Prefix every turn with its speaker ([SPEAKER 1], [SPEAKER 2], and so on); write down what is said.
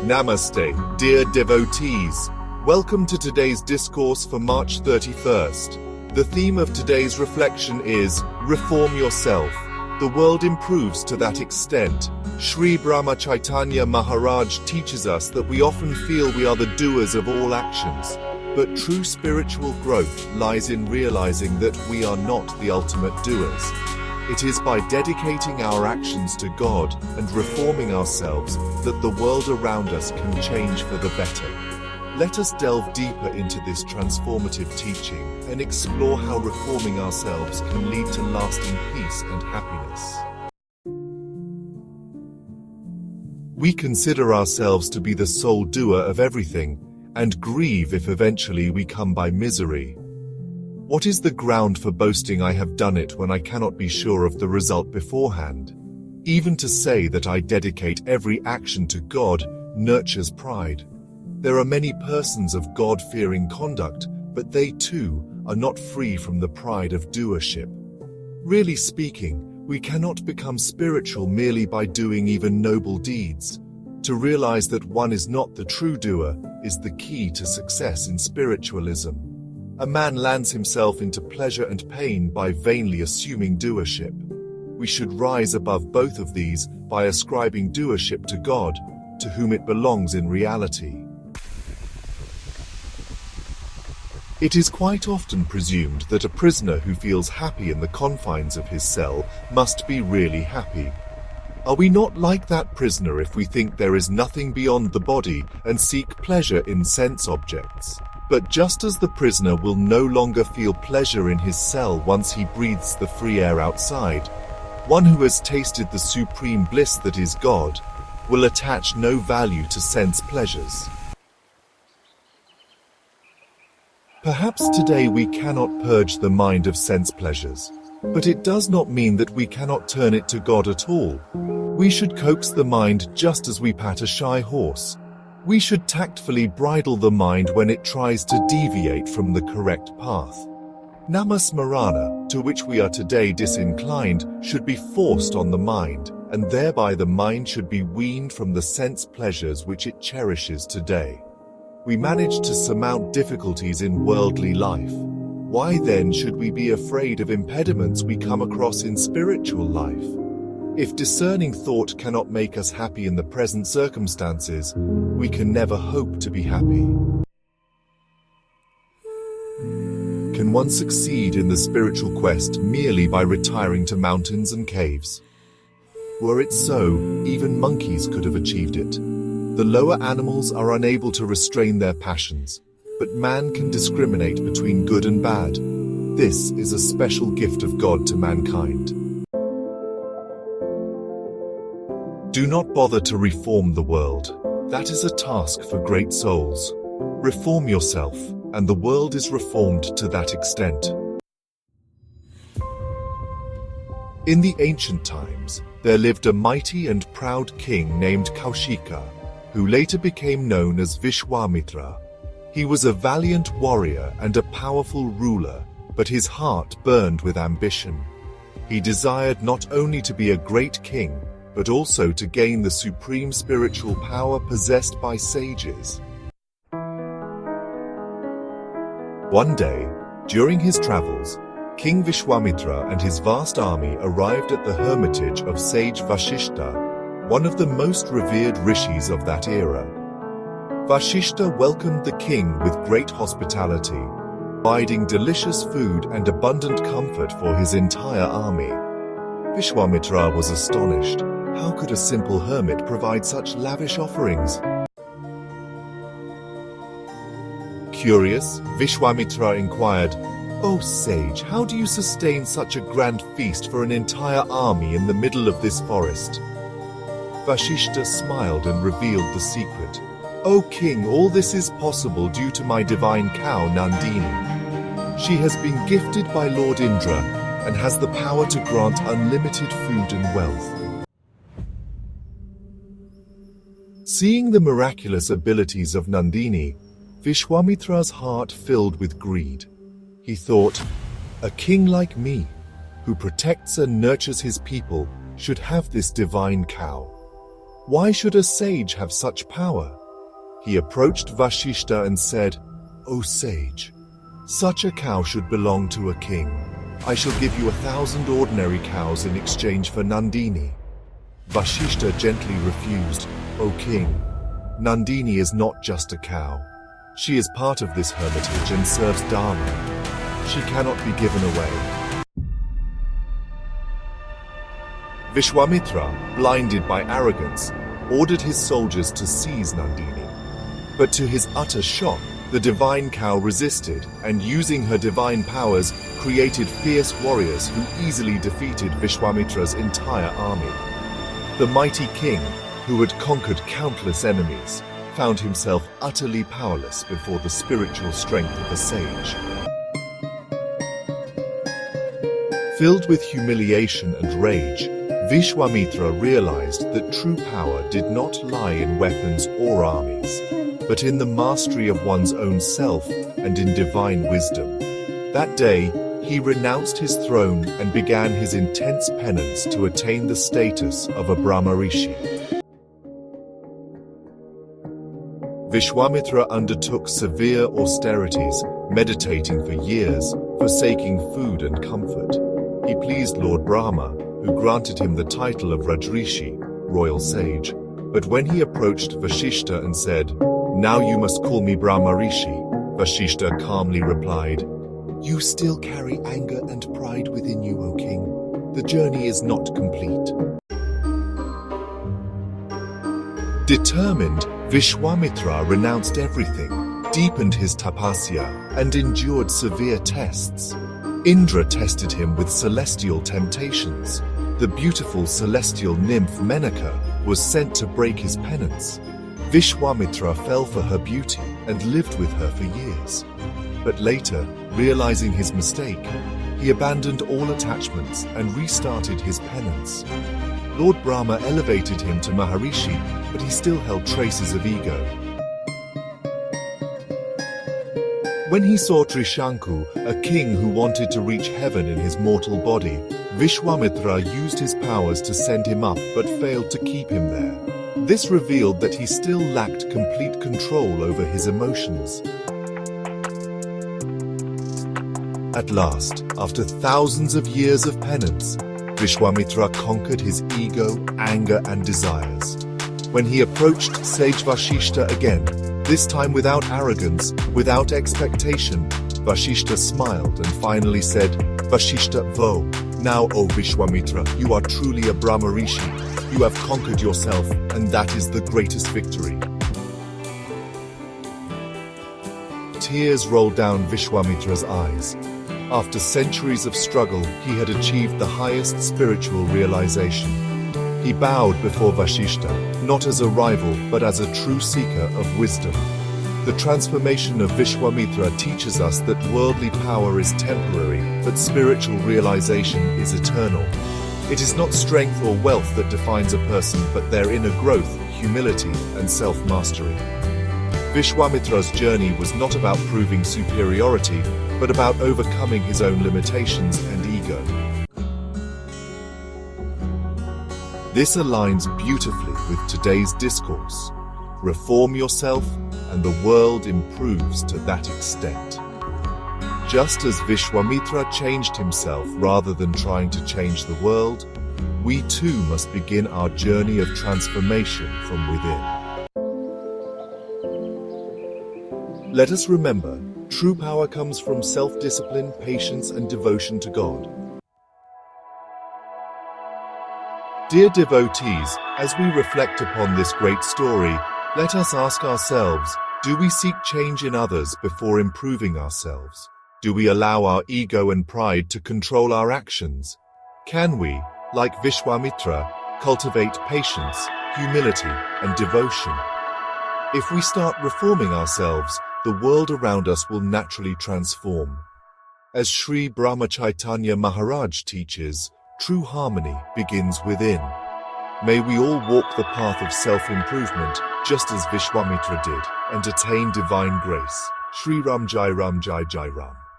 [SPEAKER 1] Namaste, dear devotees. Welcome to today's discourse for March 31st. The theme of today's reflection is, Reform Yourself. The world improves to that extent. Shri Brahmachaitanya Maharaj teaches us that we often feel we are the doers of all actions. But true spiritual growth lies in realizing that we are not the ultimate doers. It is by dedicating our actions to God and reforming ourselves that the world around us can change for the better. Let us delve deeper into this transformative teaching and explore how reforming ourselves can lead to lasting peace and happiness. We consider ourselves to be the sole doer of everything, and grieve if eventually we come by misery. What is the ground for boasting I have done it when I cannot be sure of the result beforehand? Even to say that I dedicate every action to God nurtures pride. There are many persons of God-fearing conduct, but they too are not free from the pride of doership. Really speaking, we cannot become spiritual merely by doing even noble deeds. To realize that one is not the true doer is the key to success in spiritualism. A man lands himself into pleasure and pain by vainly assuming doership. We should rise above both of these by ascribing doership to God, to whom it belongs in reality. It is quite often presumed that a prisoner who feels happy in the confines of his cell must be really happy. Are we not like that prisoner if we think there is nothing beyond the body and seek pleasure in sense objects? But just as the prisoner will no longer feel pleasure in his cell once he breathes the free air outside, one who has tasted the supreme bliss that is God will attach no value to sense pleasures. Perhaps today we cannot purge the mind of sense pleasures, but it does not mean that we cannot turn it to God at all. We should coax the mind just as we pat a shy horse. We should tactfully bridle the mind when it tries to deviate from the correct path. Nama-smarana, to which we are today disinclined, should be forced on the mind, and thereby the mind should be weaned from the sense pleasures which it cherishes today. We manage to surmount difficulties in worldly life. Why then should we be afraid of impediments we come across in spiritual life? If discerning thought cannot make us happy in the present circumstances, we can never hope to be happy. Can one succeed in the spiritual quest merely by retiring to mountains and caves? Were it so, even monkeys could have achieved it. The lower animals are unable to restrain their passions, but man can discriminate between good and bad. This is a special gift of God to mankind. Do not bother to reform the world. That is a task for great souls. Reform yourself, and the world is reformed to that extent. In the ancient times, there lived a mighty and proud king named Kaushika, who later became known as Vishwamitra. He was a valiant warrior and a powerful ruler, but his heart burned with ambition. He desired not only to be a great king, but also to gain the supreme spiritual power possessed by sages. One day, during his travels, King Vishwamitra and his vast army arrived at the hermitage of sage Vashishta, one of the most revered rishis of that era. Vashishta welcomed the king with great hospitality, providing delicious food and abundant comfort for his entire army. Vishwamitra was astonished. How could a simple hermit provide such lavish offerings? Curious, Vishwamitra inquired, "O sage, how do you sustain such a grand feast for an entire army in the middle of this forest?" Vashishta smiled and revealed the secret. "O king, all this is possible due to my divine cow Nandini. She has been gifted by Lord Indra and has the power to grant unlimited food and wealth." Seeing the miraculous abilities of Nandini, Vishwamitra's heart filled with greed. He thought, "A king like me, who protects and nurtures his people, should have this divine cow. Why should a sage have such power?" He approached Vashishta and said, "O sage, such a cow should belong to a king. I shall give you 1,000 ordinary cows in exchange for Nandini." Vashishta gently refused. "O king, Nandini is not just a cow. She is part of this hermitage and serves Dharma. She cannot be given away." Vishwamitra, blinded by arrogance, ordered his soldiers to seize Nandini. But to his utter shock, the divine cow resisted and, using her divine powers, created fierce warriors who easily defeated Vishwamitra's entire army. The mighty king, who had conquered countless enemies, found himself utterly powerless before the spiritual strength of a sage. Filled with humiliation and rage, Vishwamitra realized that true power did not lie in weapons or armies, but in the mastery of one's own self and in divine wisdom. That day, he renounced his throne and began his intense penance to attain the status of a Brahmarishi. Vishwamitra undertook severe austerities, meditating for years, forsaking food and comfort. He pleased Lord Brahma, who granted him the title of Rajrishi, royal sage. But when he approached Vashishta and said, "Now you must call me Brahmarishi," Vashishta calmly replied, "You still carry anger and pride within you, O king. The journey is not complete." Determined, Vishwamitra renounced everything, deepened his tapasya, and endured severe tests. Indra tested him with celestial temptations. The beautiful celestial nymph Menaka was sent to break his penance. Vishwamitra fell for her beauty and lived with her for years. But later, realizing his mistake, he abandoned all attachments and restarted his penance. Lord Brahma elevated him to Maharishi, but he still held traces of ego. When he saw Trishanku, a king who wanted to reach heaven in his mortal body, Vishwamitra used his powers to send him up but failed to keep him there. This revealed that he still lacked complete control over his emotions. At last, after thousands of years of penance, Vishwamitra conquered his ego, anger, and desires. When he approached sage Vashishta again, this time without arrogance, without expectation, Vashishta smiled and finally said, "Vashishta, now, O Vishwamitra, you are truly a Brahmarishi. You have conquered yourself, and that is the greatest victory." Tears rolled down Vishwamitra's eyes. After centuries of struggle, he had achieved the highest spiritual realization. He bowed before Vashishta, not as a rival, but as a true seeker of wisdom. The transformation of Vishwamitra teaches us that worldly power is temporary, but spiritual realization is eternal. It is not strength or wealth that defines a person, but their inner growth, humility, and self-mastery. Vishwamitra's journey was not about proving superiority, but about overcoming his own limitations and ego. This aligns beautifully with today's discourse. Reform yourself, and the world improves to that extent. Just as Vishwamitra changed himself rather than trying to change the world, we too must begin our journey of transformation from within. Let us remember, true power comes from self-discipline, patience, and devotion to God. Dear devotees, as we reflect upon this great story, let us ask ourselves, do we seek change in others before improving ourselves? Do we allow our ego and pride to control our actions? Can we, like Vishwamitra, cultivate patience, humility, and devotion? If we start reforming ourselves, the world around us will naturally transform. As Shri Brahmachaitanya Maharaj teaches, true harmony begins within. May we all walk the path of self-improvement, just as Vishwamitra did, and attain divine grace. Shri Ram Jai Ram Jai Jai Ram.